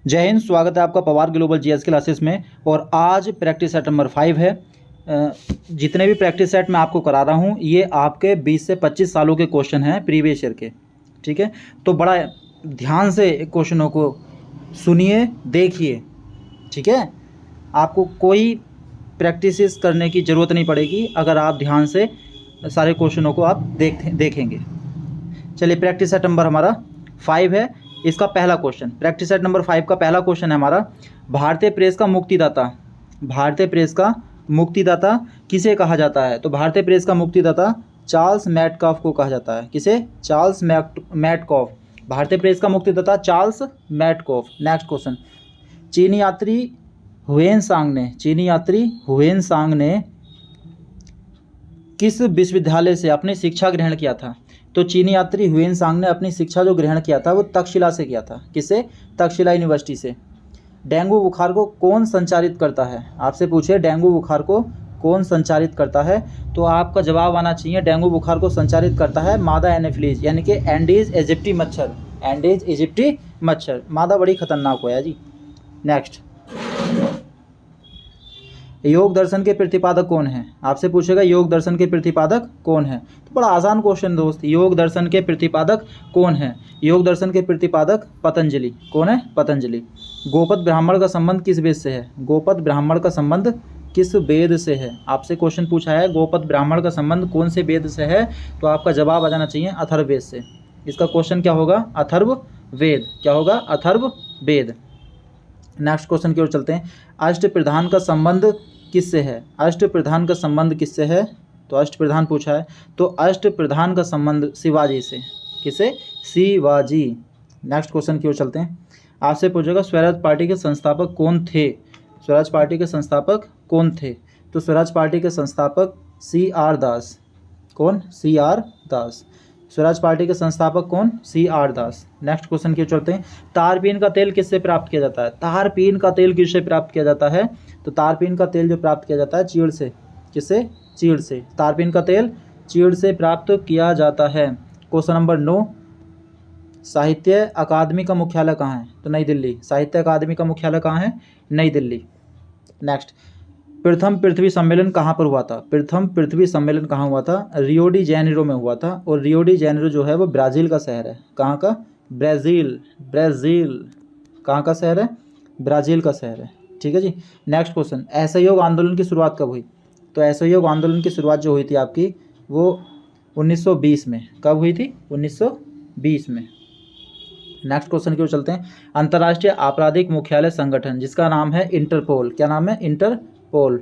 जय हिंद। स्वागत है आपका पवार ग्लोबल जीएस क्लासेस में। और आज प्रैक्टिस सेट नंबर 5 है। जितने भी प्रैक्टिस सेट मैं आपको करा रहा हूँ ये आपके 20 से 25 सालों के क्वेश्चन हैं प्रीवियस ईयर के। ठीक है, तो बड़ा ध्यान से क्वेश्चनों को सुनिए, देखिए। ठीक है, आपको कोई प्रैक्टिस करने की ज़रूरत नहीं पड़ेगी अगर आप ध्यान से सारे क्वेश्चनों को आप देखेंगे। चलिए, प्रैक्टिस सेट नंबर हमारा 5 है। इसका पहला क्वेश्चन, प्रैक्टिस सेट नंबर 5 का पहला क्वेश्चन है हमारा, भारतीय प्रेस का मुक्तिदाता। भारतीय प्रेस का मुक्तिदाता किसे कहा जाता है? तो भारतीय प्रेस का मुक्तिदाता चार्ल्स मैटकॉफ को कहा जाता है। किसे? Charles Metcalfe. भारतीय प्रेस का मुक्तिदाता चार्ल्स मैटकॉफ। नेक्स्ट क्वेश्चन, चीनी यात्री हुएन सांग ने किस विश्वविद्यालय से अपनी शिक्षा ग्रहण किया था? तो चीनी यात्री हुएन सांग ने अपनी शिक्षा जो ग्रहण किया था वो तक्षशिला से किया था। किससे? तक्षशिला यूनिवर्सिटी से। डेंगू बुखार को कौन संचारित करता है? आपसे पूछे डेंगू बुखार को कौन संचारित करता है, तो आपका जवाब आना चाहिए डेंगू बुखार को संचारित करता है मादा एनोफिलीज, यानी कि एंडीज इजिप्टी मच्छर। एंडीज इजिप्टी मच्छर, मादा बड़ी खतरनाक हो है जी। नेक्स्ट, योग दर्शन के प्रतिपादक कौन है? आपसे पूछेगा योग दर्शन के प्रतिपादक कौन है? तो बड़ा आसान क्वेश्चन दोस्त, योग दर्शन के प्रतिपादक कौन है? योग दर्शन के प्रतिपादक पतंजलि। कौन है? पतंजलि। गोपद ब्राह्मण का संबंध किस वेद से है? गोपद ब्राह्मण का संबंध किस वेद से है? आपसे क्वेश्चन पूछा है गोपद ब्राह्मण का संबंध कौन से वेद से है, तो आपका जवाब आ जाना चाहिए अथर्ववेद से। इसका क्वेश्चन क्या होगा? अथर्ववेद। क्या होगा? अथर्ववेद। नेक्स्ट क्वेश्चन की ओर चलते हैं, अष्टप्रधान का संबंध किससे है? अष्टप्रधान का संबंध किससे है? तो अष्टप्रधान पूछा है, तो अष्टप्रधान का संबंध शिवाजी से। किसे? शिवाजी। नेक्स्ट क्वेश्चन की ओर चलते हैं, आपसे पूछेगा स्वराज पार्टी के संस्थापक कौन थे? स्वराज पार्टी के संस्थापक कौन थे? तो स्वराज पार्टी के संस्थापक CR दास। कौन? CR दास। स्वराज पार्टी के संस्थापक कौन? CR दास। नेक्स्ट क्वेश्चन की ओर चलते हैं, तारपीन का तेल किससे प्राप्त किया जाता है? तारपीन का तेल किससे प्राप्त किया जाता है? तो तारपीन का तेल जो प्राप्त किया जाता है चीड़ से। किससे? चीड़ से। तारपीन का तेल चीड़ से प्राप्त किया जाता है। क्वेश्चन नंबर 9, साहित्य अकादमी का मुख्यालय कहाँ है? तो नई दिल्ली। साहित्य अकादमी का मुख्यालय कहाँ है? नई दिल्ली। नेक्स्ट, प्रथम पृथ्वी सम्मेलन कहाँ पर हुआ था? प्रथम पृथ्वी सम्मेलन कहाँ हुआ था? रियो डी जेनेरो में हुआ था। और रियो डी जेनेरो जो है वो ब्राज़ील का शहर है। कहाँ का? ब्राज़ील। ब्राज़ील कहाँ का शहर है? ब्राज़ील का शहर है। ठीक है जी। नेक्स्ट क्वेश्चन, असहयोग आंदोलन की शुरुआत कब हुई? तो असहयोग आंदोलन की शुरुआत जो हुई थी आपकी वो 1920 में। कब हुई थी? 1920 में। नेक्स्ट क्वेश्चन की ओर चलते हैं, अंतर्राष्ट्रीय आपराधिक मुख्यालय संगठन जिसका नाम है इंटरपोल। क्या नाम है? इंटरपोल।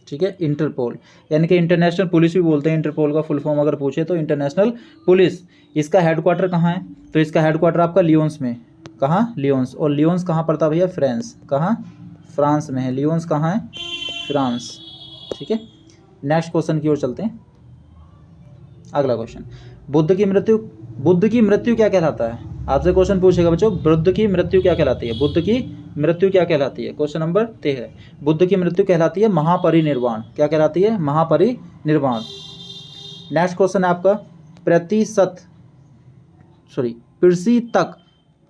ठीक है, इंटरपोल, यानी कि इंटरनेशनल पुलिस भी बोलते हैं। इंटरपोल का फुल फॉर्म अगर पूछे तो इंटरनेशनल पुलिस। इसका हेडक्वार्टर कहाँ है? तो इसका हेडक्वार्टर आपका लियोन्स में। कहाँ? लियोन्स। और लियोन्स कहाँ पड़ता भैया? फ्रांस। कहाँ? फ्रांस में है। लियोन्स कहाँ है? फ्रांस। ठीक है। नेक्स्ट क्वेश्चन की ओर चलते हैं। अगला क्वेश्चन, बुद्ध की मृत्यु क्या कहलाता है? आपसे क्वेश्चन पूछेगा बच्चों, बुद्ध की मृत्यु क्या कहलाती है? बुद्ध की मृत्यु क्या कहलाती है? क्वेश्चन नंबर 13, बुद्ध की मृत्यु कहलाती है महापरिनिर्वाण। क्या कहलाती है? महापरिनिर्वाण। नेक्स्ट क्वेश्चन है आपका,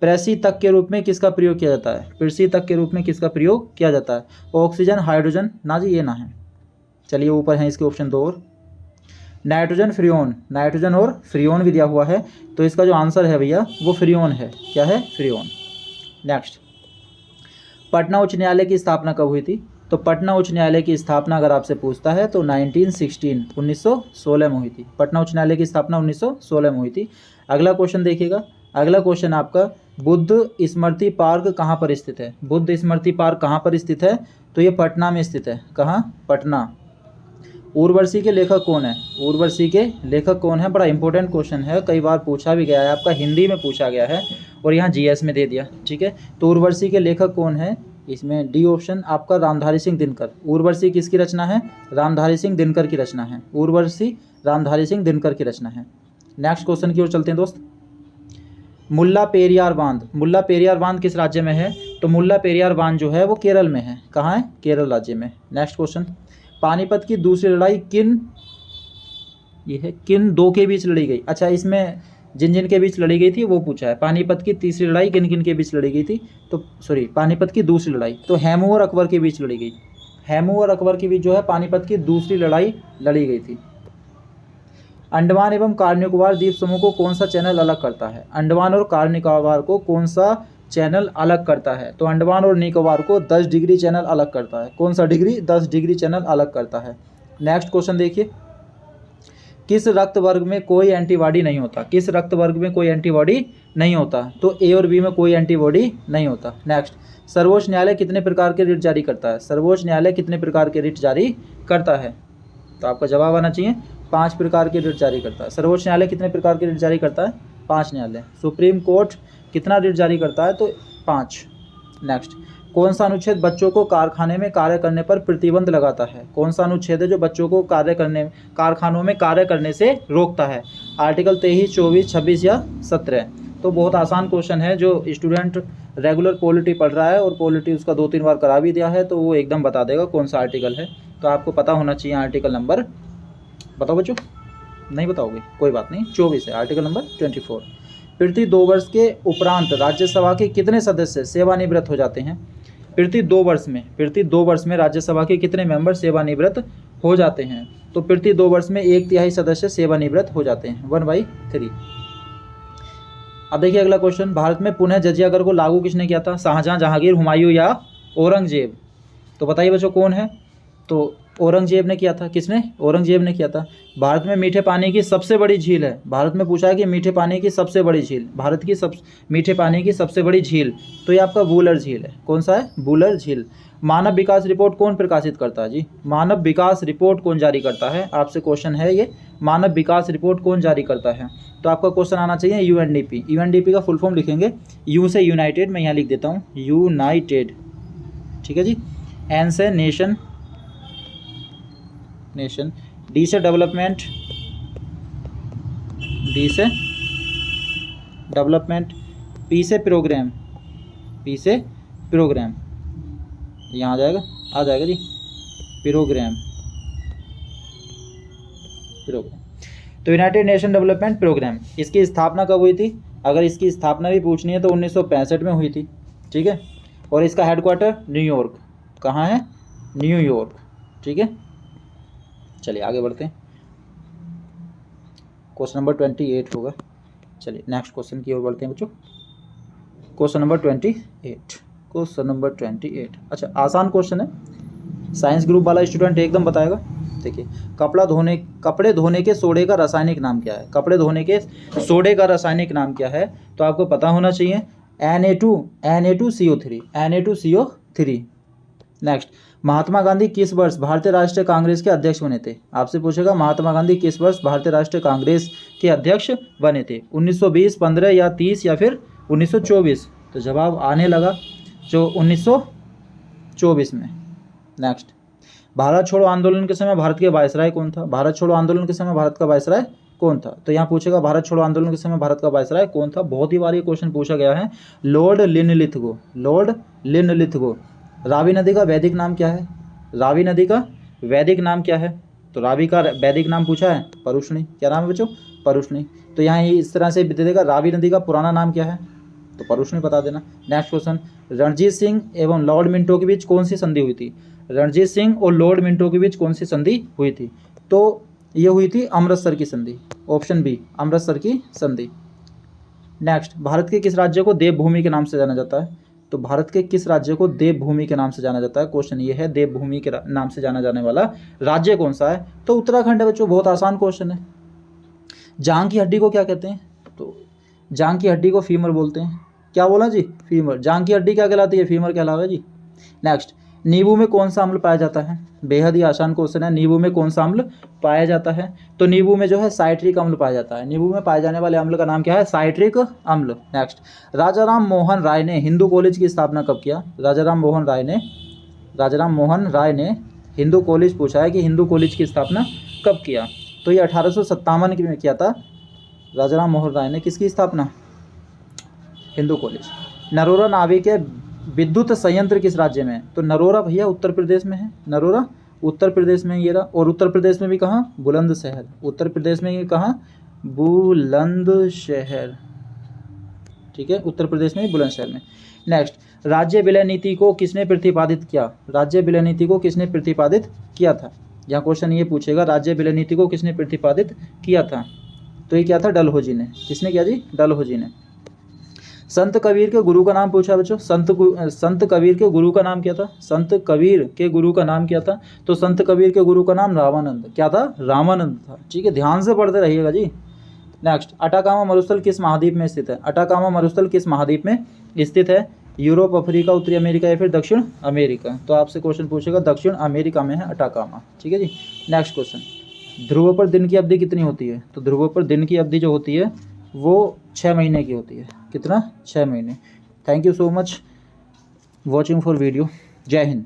प्रेषितक के रूप में किसका प्रयोग किया जाता है? प्रेषितक के रूप में किसका प्रयोग किया जाता है? Oxygen, hydrogen. ना जी, ये ना है। चलिए, ऊपर हैं इसके ऑप्शन 2 और, नाइट्रोजन, फ्रियोन। नाइट्रोजन और फ्रियोन भी दिया हुआ है, तो इसका जो आंसर है भैया वो फ्रियोन है। क्या है? फ्रियोन। नेक्स्ट, पटना उच्च न्यायालय की स्थापना कब हुई थी? तो पटना उच्च न्यायालय की स्थापना अगर आपसे पूछता है तो 1916 में हुई थी। पटना उच्च न्यायालय की स्थापना 1916 में हुई थी। अगला क्वेश्चन देखिएगा। अगला क्वेश्चन आपका, बुद्ध स्मृति पार्क कहाँ पर स्थित है? बुद्ध स्मृति पार्क कहाँ पर स्थित है? तो ये पटना में स्थित है। कहाँ? पटना। उर्वशी के लेखक कौन है? उर्वशी के लेखक कौन है? बड़ा इंपॉर्टेंट क्वेश्चन है, कई बार पूछा भी गया है, आपका हिंदी में पूछा गया है और यहाँ जीएस में दे दिया। ठीक है, तो उर्वशी के लेखक कौन है? इसमें डी ऑप्शन आपका रामधारी सिंह दिनकर। उर्वशी किसकी रचना है? रामधारी सिंह दिनकर की रचना है। उर्वशी रामधारी सिंह दिनकर की रचना है। नेक्स्ट क्वेश्चन की ओर चलते हैं दोस्त, मुल्ला पेरियार बांध। मुल्ला पेरियार बांध किस राज्य में है? तो मुल्ला पेरियार बांध जो है वो केरल में है। कहाँ है? केरल राज्य में। नेक्स्ट क्वेश्चन, पानीपत की दूसरी लड़ाई किन दो के बीच लड़ी गई? अच्छा, इसमें जिन जिन के बीच लड़ी गई थी वो पूछा है। पानीपत की तीसरी लड़ाई किन किन के बीच लड़ी गई थी, तो सॉरी पानीपत की दूसरी लड़ाई तो हेमू और अकबर के बीच लड़ी गई। हेमू और अकबर के बीच जो है पानीपत की दूसरी लड़ाई लड़ी गई थी। अंडमान एवं कार निकोबार द्वीप समूह को कौन सा चैनल अलग करता है? अंडमान और कार निकोबार को कौन सा चैनल अलग करता है? तो अंडमान और निकोबार को 10 डिग्री चैनल अलग करता है। कौन सा डिग्री? 10 डिग्री चैनल अलग करता है। नेक्स्ट क्वेश्चन देखिए, किस रक्त वर्ग में कोई एंटीबॉडी नहीं होता? किस रक्त वर्ग में कोई एंटीबॉडी नहीं होता? तो ए और बी में कोई एंटीबॉडी नहीं होता। नेक्स्ट, सर्वोच्च न्यायालय कितने प्रकार के रिट जारी करता है? सर्वोच्च न्यायालय कितने प्रकार के रिट जारी करता है? तो आपका जवाब आना चाहिए 5 प्रकार के रिट जारी करता है। सर्वोच्च न्यायालय कितने प्रकार के रिट जारी करता है? 5 न्यायालय। सुप्रीम कोर्ट कितना रिट जारी करता है? तो 5। नेक्स्ट, कौन सा अनुच्छेद बच्चों को कारखाने में कार्य करने पर प्रतिबंध लगाता है? कौन सा अनुच्छेद है जो बच्चों को कारखानों में कार्य करने से रोकता है? आर्टिकल 23, 24, 26 या 17? तो बहुत आसान क्वेश्चन है, जो स्टूडेंट रेगुलर पॉलिटी पढ़ रहा है और पॉलिटी उसका 2-3 बार करा भी दिया है तो वो एकदम बता देगा कौन सा आर्टिकल है। तो आपको पता होना चाहिए आर्टिकल नंबर, बताओ बच्चों, नहीं बताओगे कोई बात नहीं, 24 है आर्टिकल नंबर 24। प्रति 2 वर्ष के उपरांत राज्यसभा के कितने सदस्य सेवानिवृत्त हो जाते हैं? प्रति 2 वर्ष में राज्यसभा के कितने मेंबर सेवानिवृत्त हो जाते हैं? तो प्रति 2 वर्ष में 1/3 सदस्य सेवानिवृत्त हो जाते हैं, 1/3। अब देखिए अगला क्वेश्चन, भारत में पुनः जजिया कर को लागू किसने किया था? शाहजहां, जहांगीर, हुमायूं या औरंगजेब? तो बताइए बच्चों कौन है? तो औरंगजेब ने किया था। किसने? औरंगजेब ने किया था। भारत में मीठे पानी की सबसे बड़ी झील है, भारत में पूछा है कि मीठे पानी की सबसे बड़ी झील, भारत की मीठे पानी की सबसे बड़ी झील, तो ये आपका वुलर झील है। कौन सा है? वुलर झील। मानव विकास रिपोर्ट कौन प्रकाशित करता है जी? मानव विकास रिपोर्ट कौन जारी करता है? आपसे क्वेश्चन है ये, मानव विकास रिपोर्ट कौन जारी करता है? तो आपका क्वेश्चन आना चाहिए यूएनडीपी। यूएनडीपी का फुल फॉर्म लिखेंगे, यू से यूनाइटेड, मैं यहाँ लिख देता हूँ यूनाइटेड, ठीक है जी। एन से नेशन, डी से डेवलपमेंट, पी से प्रोग्राम, यहाँ आ जाएगा जी प्रोग्राम। तो यूनाइटेड नेशन डेवलपमेंट प्रोग्राम, इसकी स्थापना कब हुई थी? अगर इसकी स्थापना भी पूछनी है तो 1965 में हुई थी, ठीक है। और इसका हेडक्वार्टर न्यूयॉर्क, कहाँ है? न्यूयॉर्क, ठीक है। चलिए आगे बढ़ते हैं, क्वेश्चन नंबर 28 होगा। चलिए नेक्स्ट क्वेश्चन की ओर बढ़ते हैं बच्चों। Question number 28। अच्छा आसान क्वेश्चन है, साइंस ग्रुप वाला स्टूडेंट एकदम बताएगा। देखिए, कपड़े धोने के सोडे का रासायनिक नाम क्या है? कपड़े धोने के सोडे का रासायनिक नाम क्या है? तो आपको पता होना चाहिए Na2CO3। नेक्स्ट, महात्मा गांधी किस वर्ष भारतीय राष्ट्रीय कांग्रेस के अध्यक्ष बने थे? आपसे पूछेगा महात्मा गांधी किस वर्ष भारतीय राष्ट्रीय कांग्रेस के अध्यक्ष बने थे? 1920, 15 या 30 या फिर 1924? तो जवाब आने लगा जो 1924 में। नेक्स्ट, भारत छोड़ो आंदोलन के समय भारत के वायसराय कौन था? भारत छोड़ो आंदोलन के समय भारत का वायसराय कौन था? तो यहाँ पूछेगा भारत छोड़ो आंदोलन के समय भारत का वायसराय कौन था? बहुत ही बार ये क्वेश्चन पूछा गया है, लॉर्ड लिनलिथगो। रावी नदी का वैदिक नाम क्या है? रावी नदी का वैदिक नाम क्या है? तो रावी का वैदिक नाम पूछा है परुष्णी। क्या नाम है बच्चों? परुष्णी। तो यहाँ इस तरह से दे देगा, रावी नदी का पुराना नाम क्या है? तो परुष्णी बता देना। नेक्स्ट क्वेश्चन, रणजीत सिंह एवं लॉर्ड मिंटो के बीच कौन सी संधि हुई थी? रणजीत सिंह और लॉर्ड मिंटो के बीच कौन सी संधि हुई थी? तो ये हुई थी अमृतसर की संधि, ऑप्शन बी अमृतसर की संधि। नेक्स्ट, भारत के किस राज्य को देवभूमि के नाम से जाना जाता है? तो भारत के किस राज्य को देवभूमि के नाम से जाना जाता है? क्वेश्चन ये है, देवभूमि के नाम से जाना जाने वाला राज्य कौन सा है? तो उत्तराखंड है बच्चों, बहुत आसान क्वेश्चन है। जांघ की हड्डी को क्या कहते हैं? तो जांघ की हड्डी को फीमर बोलते हैं। क्या बोला जी? फीमर। जांघ की हड्डी क्या कहलाती है? फीमर कहलावा जी। नेक्स्ट, नींबू में कौन सा अम्ल पाया जाता है? बेहद ही आसान क्वेश्चन है, नींबू में कौन सा अम्ल पाया जाता है? तो नींबू में जो है साइट्रिक अम्ल पाया जाता है। नींबू में पाए जाने वाले अम्ल का नाम क्या है? साइट्रिक अम्ल। नेक्स्ट, राजा राम मोहन राय ने हिंदू कॉलेज की स्थापना कब किया? राजा राम मोहन राय ने हिंदू कॉलेज पूछा है कि हिंदू कॉलेज की स्थापना कब किया? तो ये 1857 में किया था राजा राम मोहन राय ने। किसकी स्थापना? हिंदू कॉलेज। नरोरा नाविक विद्युत संयंत्र किस राज्य में है? तो नरोरा भैया उत्तर प्रदेश में है, उत्तर प्रदेश में ये रहा। और उत्तर प्रदेश में भी कहाँ? बुलंदशहर। उत्तर प्रदेश में ये कहाँ? बुलंदशहर, ठीक है, उत्तर प्रदेश में बुलंदशहर में। नेक्स्ट, राज्य विलय नीति को किसने प्रतिपादित किया? राज्य विलय नीति को किसने प्रतिपादित किया था? यहाँ क्वेश्चन ये पूछेगा राज्य विलय नीति को किसने प्रतिपादित किया था, तो ये क्या था? डलहौजी ने। किसने किया जी? डलहौजी ने। संत कबीर के गुरु का नाम पूछा बच्चों। संत कबीर के गुरु का नाम क्या था? संत कबीर के गुरु का नाम क्या था? तो संत कबीर के गुरु का नाम रामानंद, क्या था? रामानंद था। ठीक है, ध्यान से पढ़ते रहिएगा जी। नेक्स्ट, अटाकामा मरुस्थल किस महाद्वीप में स्थित है? अटाकामा मरुस्थल किस महाद्वीप में स्थित है? यूरोप, अफ्रीका, उत्तरी अमेरिका या फिर दक्षिण अमेरिका? तो आपसे क्वेश्चन पूछेगा दक्षिण अमेरिका में है अटाकामा। ठीक है जी। नेक्स्ट क्वेश्चन, ध्रुव पर दिन की अवधि कितनी होती है? तो ध्रुव पर दिन की अवधि जो होती है वो 6 महीने की होती है। कितना? 6 महीने। Thank you so much watching for video. जय हिंद।